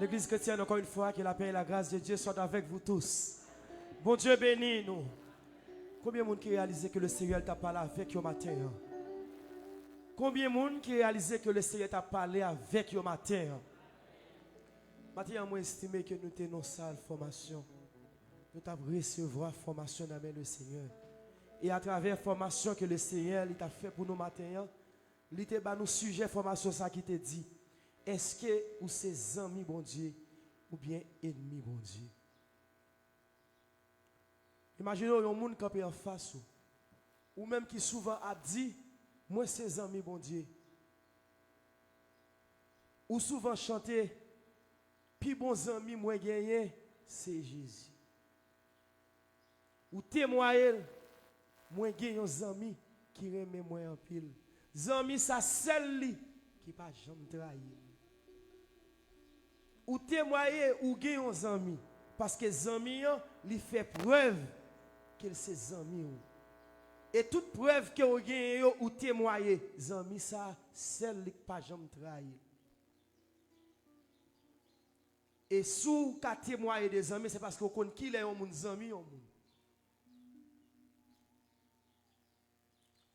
L'église chrétienne, encore une fois, que la paix et la grâce de Dieu soient avec vous tous. Bon Dieu bénis nous. Combien de monde qui réalise que le Seigneur t'a parlé avec eux matin? Combien de monde qui réalise que le Seigneur t'a parlé avec eux matin? Maintenant, moi estimé que nous tenons dans salle formation. Nous avons recevoir formation dans le Seigneur. Et à travers la formation que le Seigneur t'a fait pour nous matin, il t'a nous sujet formation ça qui te dit. Est-ce que ou ses amis bon Dieu ou bien ennemis bon Dieu? Imaginez un monde qui en face ou même qui souvent a dit moi ses amis bon Dieu. Ou souvent chanter puis bons amis moi gagné c'est Jésus. Ou témoigner moi gagné des amis qui aiment moi en pile. Amis ça seul qui pas jamais trahir. Ou témoigner ou gagner des amis parce que les amis lui fait preuve que c'est amis. Et toute preuve que vous gagnez ou témoigner, les amis ça celle qui pas jamais trahir. Et sous qu'à témoigner des amis, c'est parce qu'on connaît qui est mon ami.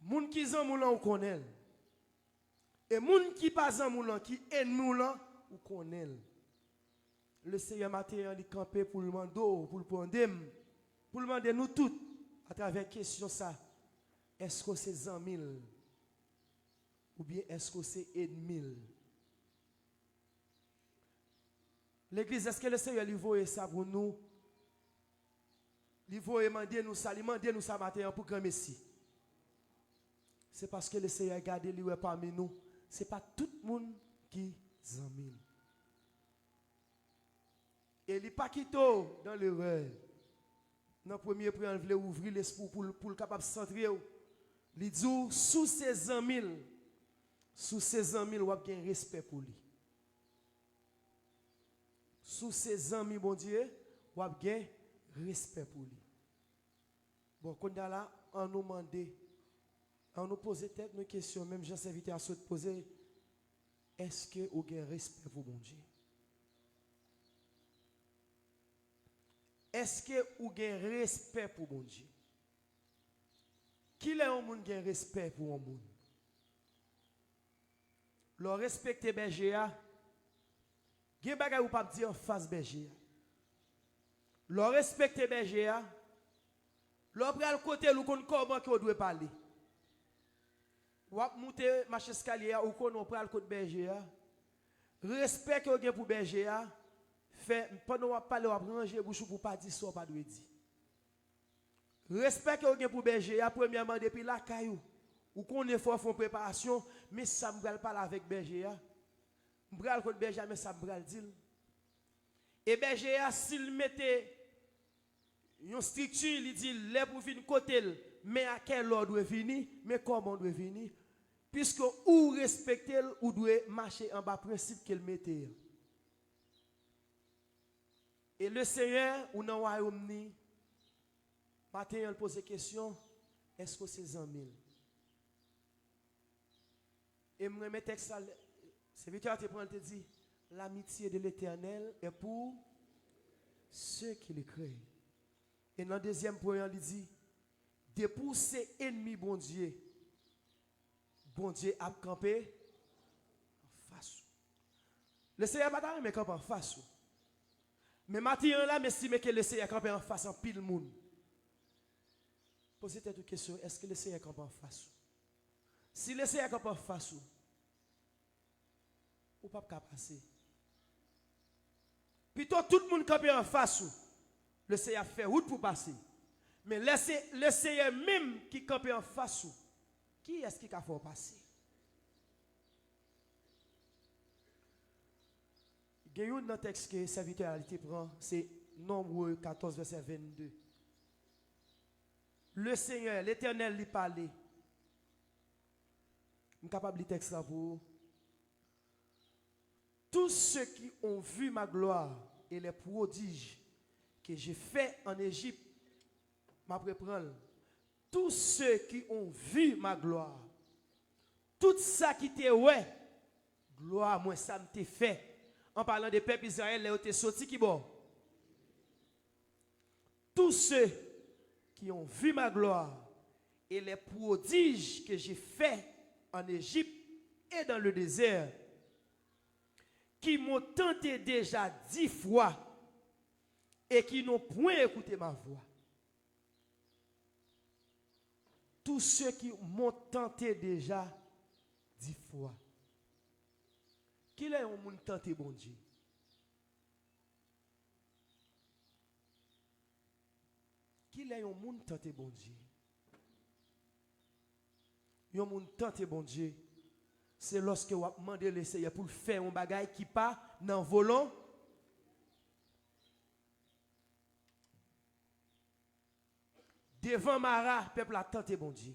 Moun qui zan moun là on connaît. Et moun qui pas zan moun là qui ennemi là on connaît. Le Seigneur matin il campé pour le demander pour le demander nous tous à travers question ça. Est-ce que c'est amis ou bien est-ce que c'est ennemi? L'église, est-ce que le Seigneur lui voit ça pour nous? Il voit demander nous ça matin pour grand Messie. C'est parce que le Seigneur garde lui parmi nous. Ce n'est pas tout le monde qui est ami. Et il n'est pas quitté dans l'erreur. Dans le premier point, il voulait ouvrir l'esprit pour le capable de centrer. Il dit, sous ses amis, il va avoir respect pour lui. Sous ses amis, bon Dieu, il va avoir respect pour lui. Bon, quand on a là, on nous demande, on nous pose peut-être une question, même j'ai invité à se poser, est-ce que vous avez respect pour bon Dieu? Est-ce que vous avez respect pour bon Dieu? Qui est un monde qui a respect pour un monde? Le respecter berger, il y a des choses pas dire en face berger. Le respecter berger, le prendre côté ou comment que doit parler. Ou monter marche escalier ou qu'on prend le côté berger. Respect que vous pour berger, fait pendant qu'on parler ou ranger bouche pour pas dire ça pas doit dire. Respect que vous pour berger, premièrement depuis la caillou ou qu'on est fort font préparation, mais ça me va parler avec berger. M'bral côté berger mais ça m'bral dire. Et berger s'il mettait une structure, il dit les pour venir côté mais à quel ordre doit venir, mais comment doit venir puisque ou respecter ou doit marcher en bas principe qu'elle mettait. Et le Seigneur ou dans royaume ni matin il pose question est-ce que c'est amis? Et me remet texte ça c'est Victor te prend te dit l'amitié de l'Éternel est pour ceux qui le craignent. Et dans le deuxième point il dit de pour ses ennemis bon Dieu a campé en face. Le Seigneur pas mais camper en face. Mais matin là m'estime que le Seigneur camper en face en pile monde. Posez cette question, est-ce que le Seigneur campe en face? Si le Seigneur campe en face, ou pas passer. Plutôt tout le monde campe en face, le Seigneur fait route pour passer. Mais le Seigneur même qui campe en face, qui est-ce qui a fait passer? Il y a un texte que le serviteur prend, c'est Nombre 14, verset 22. Le Seigneur, l'Éternel lui parlait. Je suis capable de lire texte là pour vous. Tous ceux qui ont vu ma gloire et les prodiges que j'ai fait en Égypte, m'apprendre. Tous ceux qui ont vu ma gloire, tout ça qui t'est ouais, gloire, moi ça me t'est fait en parlant des peuples Israël, les ont sortis qui bon. Tous ceux qui ont vu ma gloire et les prodiges que j'ai faits en Égypte et dans le désert, qui m'ont tenté déjà 10 fois et qui n'ont point écouté ma voix. Tous ceux qui m'ont tenté déjà 10 fois. Qui est un monde tenté, bon Dieu? Qui est un monde tenté, bon Dieu? Un monde tenté, bon Dieu, c'est lorsque vous demandez le Seigneur pour faire un bagage qui pas dans volant. Devant Mara, peuple a tenté, bon Dieu.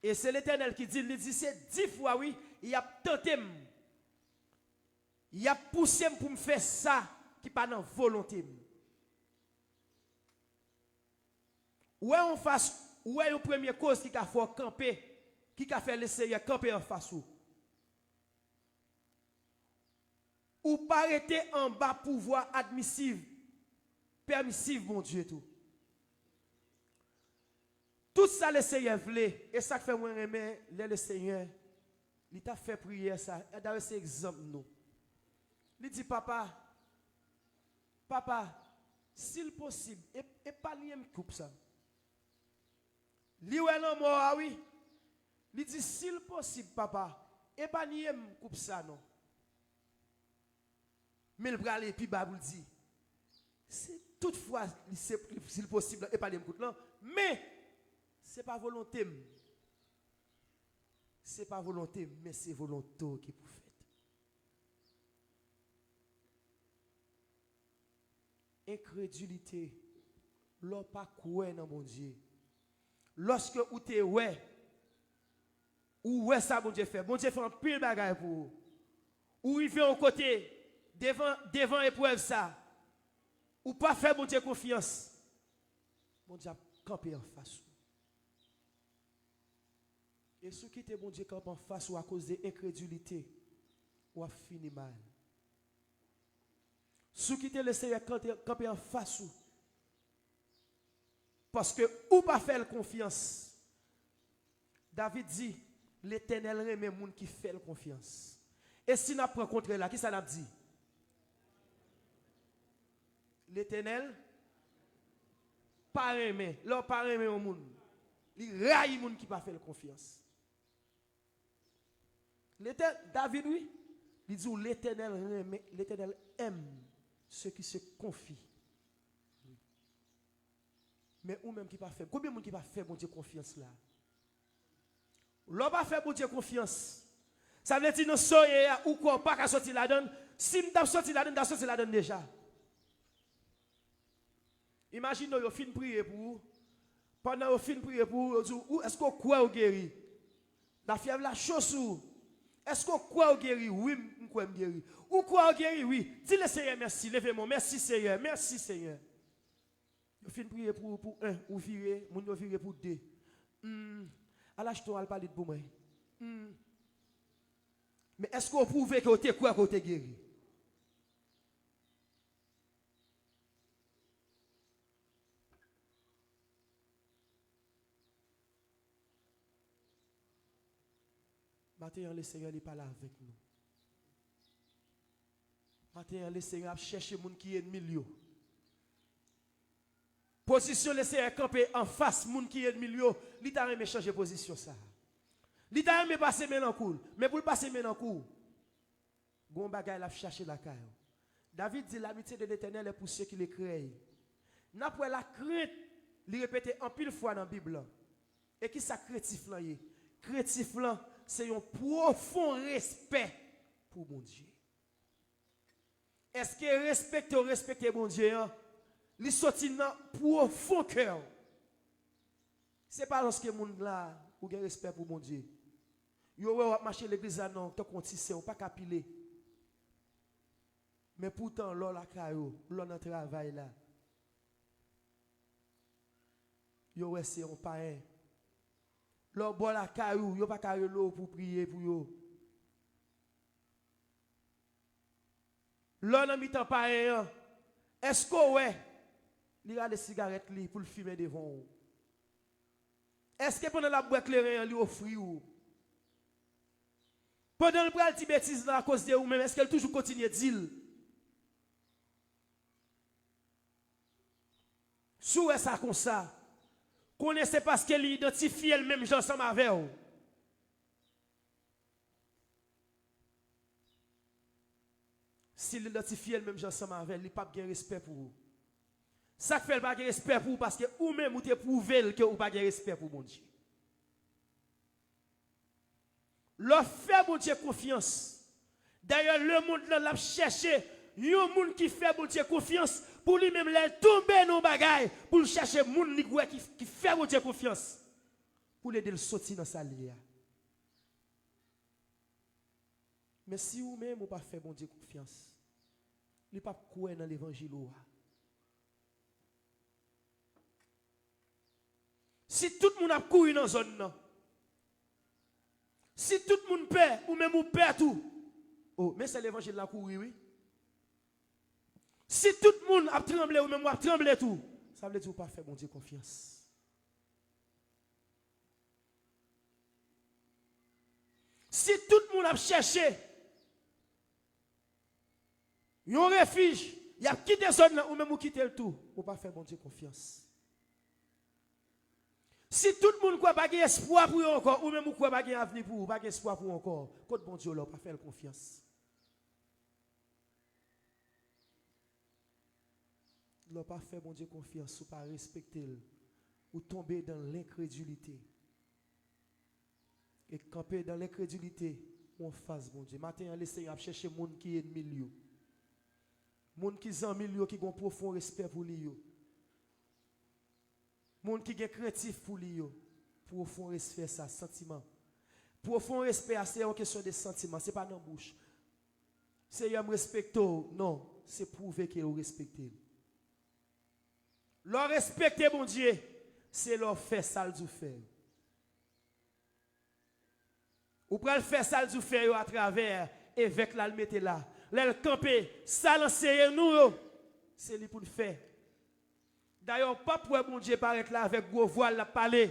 Et c'est l'Éternel qui dit, il dit, c'est 10 fois, oui, il a tenté, il a poussé pour me faire ça qui pas dans volonté. Où est en face, où est la première cause qui a fait camper, qui a fait le Seigneur camper en face ou pas arrêter en bas pouvoir admissive, permissive, mon Dieu, tout. Tout ça, le Seigneur voulait, et ça fait moi aimer, le Seigneur, il t'a fait prier ça, et d'ailleurs c'est exemple nous. Il dit, papa, s'il possible, et pas lié me coupe ça. Li ou non mort, oui. Il dit, s'il possible, papa, et pas lié me coupe ça, non. Mais le bras, et puis Bible dit, c'est toutefois, s'il possible, et pas lié me coupe, non. Mais, ce n'est pas volonté. Ce n'est pas volonté, mais c'est volonté qui vous fait. Incrédulité, l'on pas quoi dans mon Dieu. Lorsque vous êtes ouais, ou ouais ça bon Dieu fait un pile bagaille pour vous. Ou il vient au côté devant épreuve ça. Ou pas faire bon Dieu confiance. Bon Dieu a campé en face. Et ceux qui étaient bon Dieu campé en face ou à cause de l'incrédulité, ou a fini mal. Ceux qui étaient le Seigneur campé en face ou. Parce que ou pas faire confiance. David dit, l'Éternel remet les gens qui fait confiance. Et si nous prenons contre là, qui ça n'a dit? L'Éternel, pas remet, l'on pas remet au monde. Il raille les gens qui pas fait confiance. David, oui, il dit l'Éternel aime ceux qui se confient. Mais ou même qui pas fait, combien de monde qui pas fait bon Dieu confiance là? L'on pas fait bon Dieu confiance. Ça veut dire non soyez ou quoi pas qu'à sortir la donne. Si m't'a sorti la donne, t'as sorti la donne déjà. Imagine vous fin prier pour vous. Pendant vous fin prier pour vous, est-ce qu'on croit au guéri? La fièvre la chose. Est-ce qu'on croit au guéri? Oui, on croit au guéri. Ou croit au guéri? Oui. Dis le Seigneur merci, levez-moi. Merci Seigneur, merci Seigneur. Vous fin prier pour un, ou virer, moun yo virer pour deux. À l'âge toi, elle parle pour moi. Mais est-ce qu'on prouve que vous êtes quoi, que vous êtes guéri? Maintenant, le Seigneur n'est pas là avec nous. Maintenant, le Seigneur a cherché les gens qui est ennemi. Position le Seigneur camper en face moun qui est milieu, il t'a aimé changer position ça. Il t'a aimé passer maintenant cool, mais pour passer maintenant cool, gon bagay la chercher la caille. David dit l'amitié de l'Éternel est pour ceux qui le créent. N'après la crainte, il répète en pile fois dans la Bible. Et qui ça créatif là y? Créatif là, c'est un profond respect pour mon Dieu. Est-ce que respecte mon Dieu? Li sorti dans profond cœur. C'est pas lorsque monde là ou gen respect pour mon Dieu. Yo ouais marcher l'église là non, tant qu'on tissé, on pas capiler. Mais pourtant là la caillou, là dans travail là. Yo ouais c'est on païen. Là bon la caillou, yo pas caillou l'eau pour prier pour yo. L'on a mis temps pareil. Est-ce que ouais, il a des cigarettes pour le fumer devant? Est-ce que pendant la boîte claire, il offre ou? Pendant le bras de bêtise à cause de vous-même, est-ce qu'elle toujours continue à dire? Sous ça comme ça, connaissez parce qu'elle identifie elle-même ensemble avec vous. S'il identifie elle-même ensemble avec elle, il n'a pas de respect pour vous. Ça fait pas de respect pour vous parce que vous-même vous te prouvez que vous n'avez pas de respect pour mon Dieu. Leur fait mon Dieu confiance. D'ailleurs, le monde l'a cherché. Il y a un monde qui fait mon Dieu confiance pour lui-même tomber dans les bagailles. Pour chercher un monde qui fait mon Dieu confiance. Pour l'aider à sortir dans sa lia. Mais si vous-même vous pas fait mon Dieu confiance, il ne pas croire dans l'évangile. Si tout le monde a couru dans la zone, si tout le monde perd, ou même vous perd tout, oh, mais c'est l'évangile la courir, oui. Si tout le monde a tremblé, ou même vous a tremblé tout, ça veut dire que vous pas faire mon Dieu confiance. Si tout le monde a cherché un refuge, il a quitté zone là, ou même vous quittez le tout, vous pas faire mon Dieu confiance. Si tout le monde croit pas qu'il y a espoir pour vous encore, ou même vous croyez pas qu'il y a avenir pour vous, pas espoir pour vous encore, côté bon Dieu là, pas faire confiance. Ne pas faire bon Dieu confiance, ou pas respecter, ou tomber dans l'incrédulité. Et camper dans l'incrédulité, on fasse bon Dieu. Matin, on essaie de chercher les gens qui est ennemi. Les gens qui sont ennemi, qui ont un profond respect pour lui. Les gens qui sont créatifs pour lui. Profond respect, ça, sentiment. Profond respect, c'est une question de sentiment, ce n'est pas dans la bouche. C'est un respect, non, c'est prouver qu'il est respecté. Leur respecter, mon Dieu, c'est leur faire ça du faire. Ou pour le faire ça du faire à travers évêque là le mettre là. Là camper, ça l'enseigner nous, c'est lui pour le faire. D'ailleurs, pas pour mon Dieu paraître là avec gros voile la parler.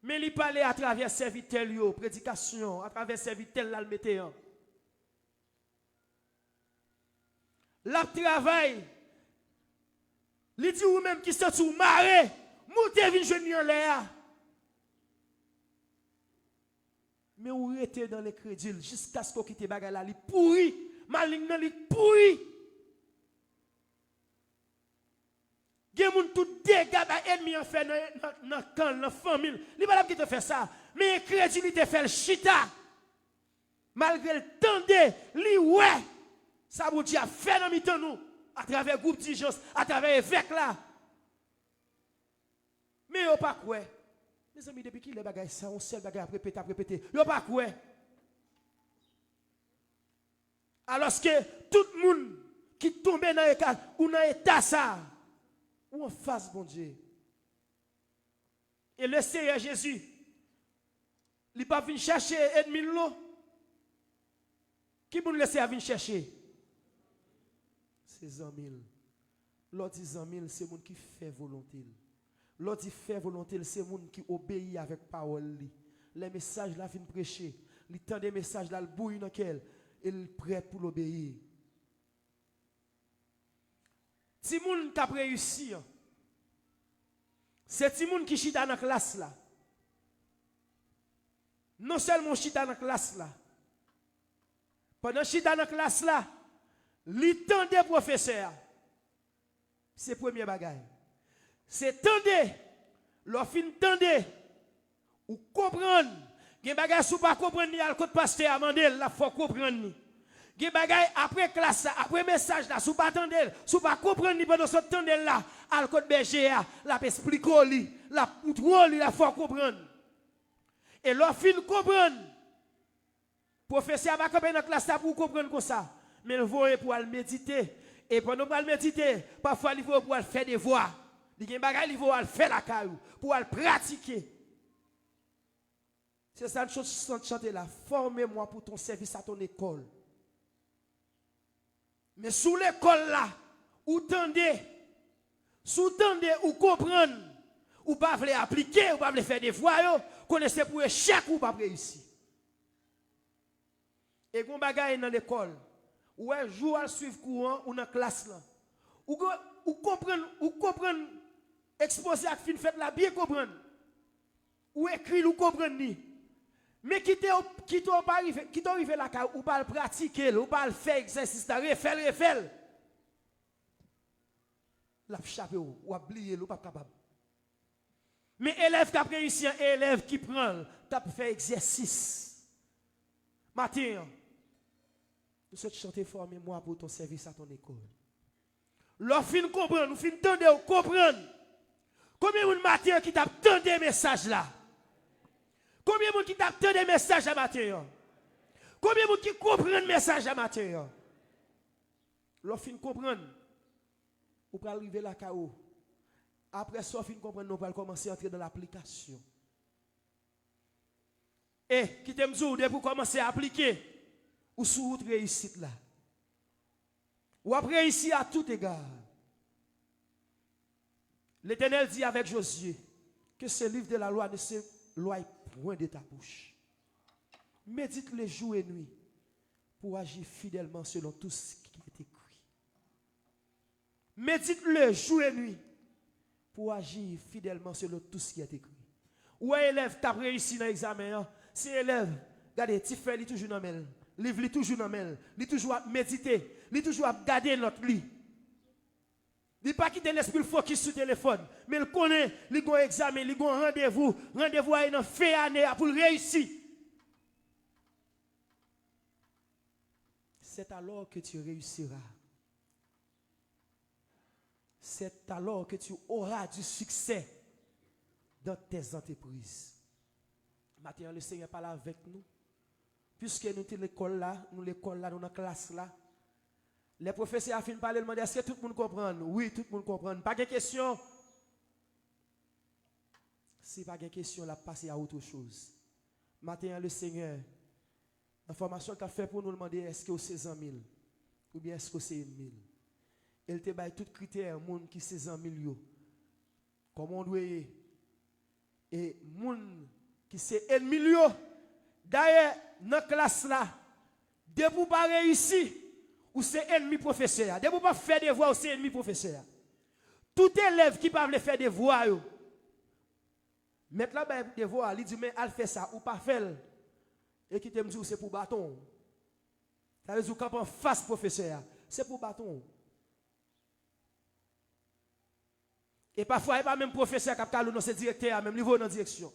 Mais il parler à travers serviteur, prédication, à travers serviteur là le mettre. La travail. Il dit ou même qui sont sous marée, montez vin jeune en l'air. Mais ou était dans les crédits jusqu'à ce qu'on quitte bagarre là, il pourri, maligne nan il pourri. Gen moun tout dégâts ba ennemi en fait dans camp, dans famille. Li pas qui te fait ça, mais crédulité fait le chita. Malgré le tendé, li ouais. Ça vous dit a fait dans mi-temps nous à travers groupe d'urgence, à travers évêque là. Mais yo pas quoi. Mes amis, depuis qu'il les bagages, ça, on seul bagage à répéter. Yo pas quoi. Alors que tout le monde qui tombe dans l'état ou dans l'état ça, ou en face, bon Dieu. Et le Seigneur Jésus, il n'est pas venu chercher ennemi l'eau. Qui vous laisse venir chercher? C'est 100 000. L'autre 100 000, c'est le monde qui fait volonté. L'autre fait volonté, c'est le monde qui obéit avec parole. Les messages là viennent prêcher. Il tend des messages là, le bouille dans lequel il est prêt pour l'obéir. Si moun t'a réussi, c'est si moun qui chita dans la classe là. Non seulement chita dans la classe là. Pendant chita dans la classe là, il tend des professeurs. C'est le premier bagage. C'est tendez, l'on fin tendez, ou comprendre, gen bagay sou pas comprendre ni al côté pasteur Amandel, la faut comprendre. Gen bagay après classe, après message là, sou pas tendez, sou pas comprendre ni pendant ce tendez là, al côté berger la expliquer li, la outro li, la faut comprendre. Et l'on fin comprendre. Professeur va camper dans classe pour comprendre comme ça, mais il faut pour aller méditer et pendant pour méditer, parfois il faut pour faire des voix. Il y a des choses qu'il faut faire la caillou pour le pratiquer. C'est ça une chose chanter là. Formez-moi pour ton service à ton école. Mais sous l'école là, ou tendez, ou comprendre, ou pas voulez appliquer, ou pas voulez faire des voies, connaissez pour échec ou pas réussir. Et quand bagaille dans l'école, ou un jour à suivre courant ou dans la classe là, ou comprendre, exposer à fin fait là, bien comprendre, ou écrire ou comprendre ni. Mais qui t'arrive là, ou pas le pratiquer, ou pas le faire exercice, refaire. La chape ou oublier, ou pas capable. Mais élève qui a réussi, élève qui prend, qui a fait exercice. Matin, nous souhaitons chanter fort mémoire pour ton service à ton école. Lorsqu'on comprend, nous finissons de comprendre. Combien de matin qui t'a entendu des messages là? Combien de monde qui t'a entendu des messages à matin? Combien de monde qui comprend le message à matin? Lorsqu'on comprend, on peut arriver là KO. Après ça, on comprend, nous allons commencer à entrer dans l'application. Et qui t'aime dire, pour commencer à appliquer, ou sous votre réussite là. Ou après réussir à tout égard. L'Éternel dit avec Josué que ce livre de la loi ne se loie point de ta bouche. Médite les jours et nuits pour agir fidèlement selon tout ce qui est écrit. Médite le jour et nuit pour agir fidèlement selon tout ce qui est écrit. Ou un élève qui a réussi dans l'examen, si élève, regardez, tu fais, il toujours dans le livre, il toujours dans le il toujours à méditer, il toujours à garder notre lit. Il ne pas quitter l'esprit focus sur le téléphone, mais il connaît, il a un examen, il a un rendez-vous à une fin année pour réussir. C'est alors que tu réussiras. C'est alors que tu auras du succès dans tes entreprises. Maintenant, le Seigneur parle avec nous. Puisque nous sommes l'école là, nous dans la classe là. Les professeurs ont fini de parler, demander est-ce que tout le monde comprend? Oui, tout le monde comprend. Pas de question. Si pas de question, la passer à autre chose. Maintenant, le Seigneur, l'information qu'il a fait pour nous demander est-ce que c'est 100 000 ou bien est-ce que c'est 1 000. Il te baille tout critère, monde qui c'est 100 000. Comment on doit et monde qui c'est 1 million. D'ailleurs, dans la classe là, de vous pas réussir, ou c'est ennemi professeur. De vous pas faire des voix, ou c'est ennemi professeur. Tout élève qui ne peut faire des voix, mettre là des voix, il dit mais elle fait ça ou pas faire. Et qui te dit c'est pour bâton. Ça veut dire quand on face professeur, c'est pour bâton. Et parfois, il n'y a pas même professeur qui a dans ce directeur, à même niveau dans la direction.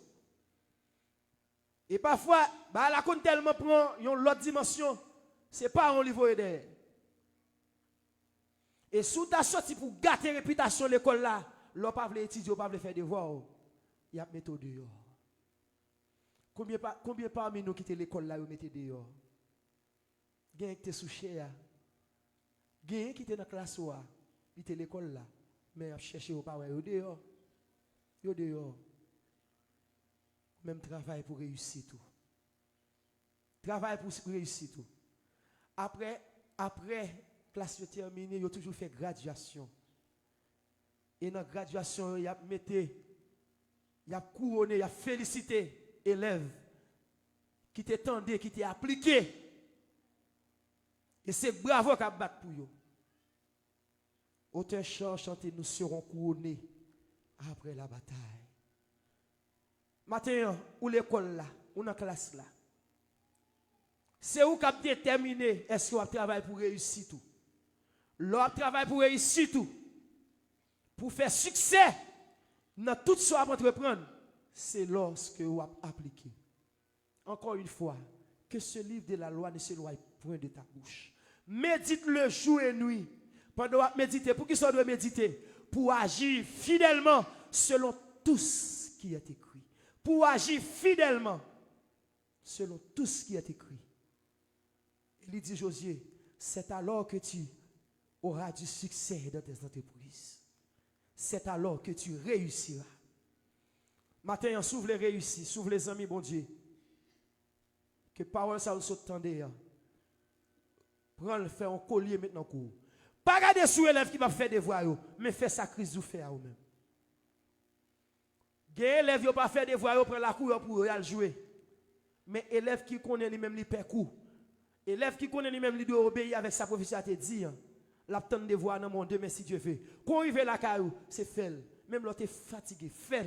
Et parfois, la compte tellement prend l'autre dimension, ce n'est pas un niveau derrière. Et sous ta sortie pour gâter la réputation de l'école là, l'on pas veut étudier, on pas veut faire des devoirs, il y a méthode dehors. Combien parmi nous qui étaient l'école là, vous mettez dehors? Gain qui était sous cher, gain qui était dans la classe, il était l'école là, mais chercher au pas dehors. Yo dehors. Même travail pour réussir tout. Travail pour réussir tout. Après classe terminée, il a toujours fait graduation. Et dans la graduation, il a couronné, il a félicité élèves qui t'étendaient, qui t'ont appliqué. Et c'est bravo qu'a battu pour eux. Auteur chant, chanter, nous serons couronnés après la bataille. Maintenant, ou l'école là, ou dans la classe là. C'est où qui a déterminé est-ce qu'on travaille pour réussir tout. L'on travaille pour réussir tout. Pour faire succès dans tout ce qu'on va entreprendre, c'est lorsque vous appliquez. Encore une fois, que ce livre de la loi ne se loie point de ta bouche. Médite le jour et nuit. Pendant que méditer, pour qui ça doit méditer? Pour agir fidèlement selon tout ce qui est écrit. Pour agir fidèlement selon tout ce qui est écrit. Il dit Josué, c'est alors que tu auras du succès dans tes entreprises. C'est alors que tu réussiras. Matin, s'ouvre les réussis, s'ouvre les amis, bon Dieu. Que parole ça vous s'entendez. Prends le faire un collier maintenant court. Pas regarder sur élève qui va faire des voies, mais faire sacrifice ou faire ou même. Les élèves qui pas faire des voies, prendre la cour pour aller jouer. Mais élève qui connaît lui-même les percours. Élève qui connaît lui-même lui doit obéir avec sa professeur te dit. L'attendre des voies dans mon Dieu, mais si Dieu veut. Quand il veut la caillou, c'est fait. Même l'autre est fatigué, fait.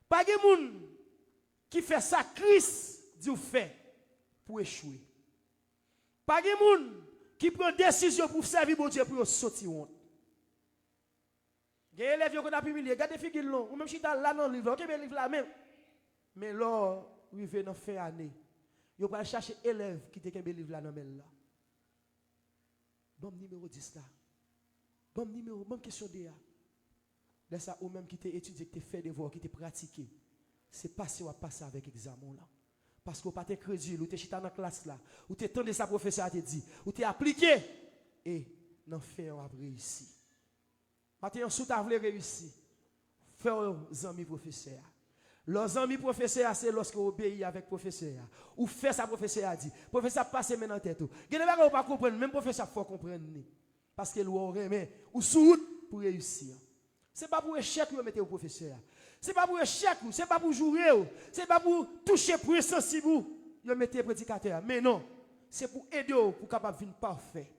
Pas de monde qui fait sacrifice, dit fait pour échouer. Pas de monde qui prend décision pour servir mon Dieu pour sortir honte. Les élèves qui ont humilié, regardez figure long, ou même si tu as là dans le livre, ok, le livre là même. Mais là, il vient dans fin année. Vous allez chercher élèves qui te le livre là dans là. Bon numéro 10 là. Bon numéro, bonne question de là. De ça, ou même qui t'a étudié, qui t'a fait des devoirs, qui t'a pratiqué. C'est passé ou à passer avec l'examen là. Parce que vous n'avez pas crédule, ou tu es dans la classe là, ou tu es tendu sa professeur te dit, ou tu es appliqué, et non fait on a réussi. Maintenant, si tu as réussi, fais aux amis professeurs. Leurs amis professeurs, c'est lorsque vous obéissez avec professeur. Ou fait sa professeur a dit. Professeur passe maintenant en tête. Vous ne pas comprendre, même professeur faut comprendre. Parce que vous remet ou sous pour réussir. Ce n'est pas pour échec que vous mettez au professeur. Ce n'est pas pour échec, ce n'est pas pour jouer, ce n'est pas pour toucher pour sensible, vous mettez prédicateur. Mais non, c'est pour aider pour capable de venir parfait.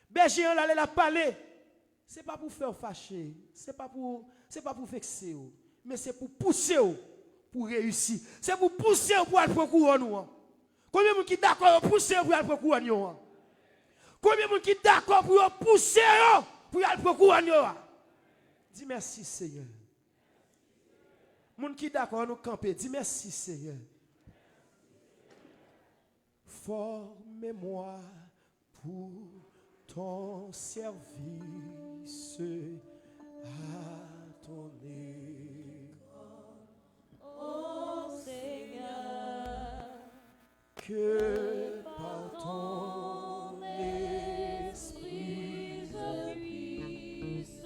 Berger, on allait la parler. Ce n'est pas pour faire fâcher, ce n'est pas pour vexer, mais c'est pour pousser pour réussir. C'est pour pousser pour aller procurer nous. Combien de gens qui sont d'accord pour pousser pour aller procurer nous? Combien de gens qui sont d'accord pour pousser pour aller procurer nous? Dis merci Seigneur. Les gens qui sont d'accord nous camper, dis merci Seigneur. Formez-moi pour ton service à ton égard. Oh Seigneur, que par ton esprit je puisse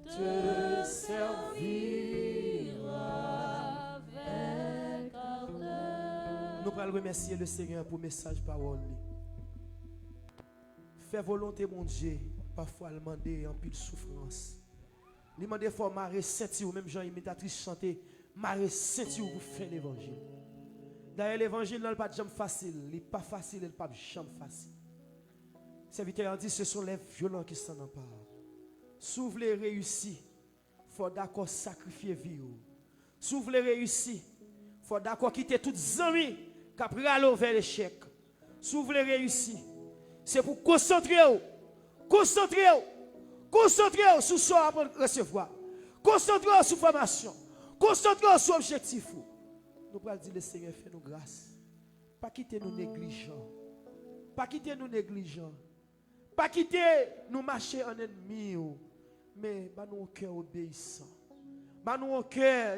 te servir avec ardeur. Nous allons remercier le Seigneur pour le message parole. Fais volonté mon Dieu, parfois le demander en pile souffrance. Il demande faut marrer sentir ou même Jean imitatrice chanter marrer sentir pour faire l'évangile. D'ailleurs l'évangile n'est pas jamais facile, il n'est pas facile, il n'est pas jamais facile. Serviteur dit ce sont les violents qui s'en emparent. Si vous voulez réussir, il faut d'accord sacrifier vie. Si vous voulez réussir, il faut d'accord quitter toutes les amis qui ont aller vers l'échec. Si vous voulez réussir, c'est pour concentrer sur ce qu'on recevoir. Concentrer sur la formation. Concentrer sur l'objectif. Nous allons dire le Seigneur fait nous grâce. Pas quitter nous négligents. Pas quitter nous négligents. Pas quitter nous marcher en ennemi. Mais nous un cœur obéissant. Nous un cœur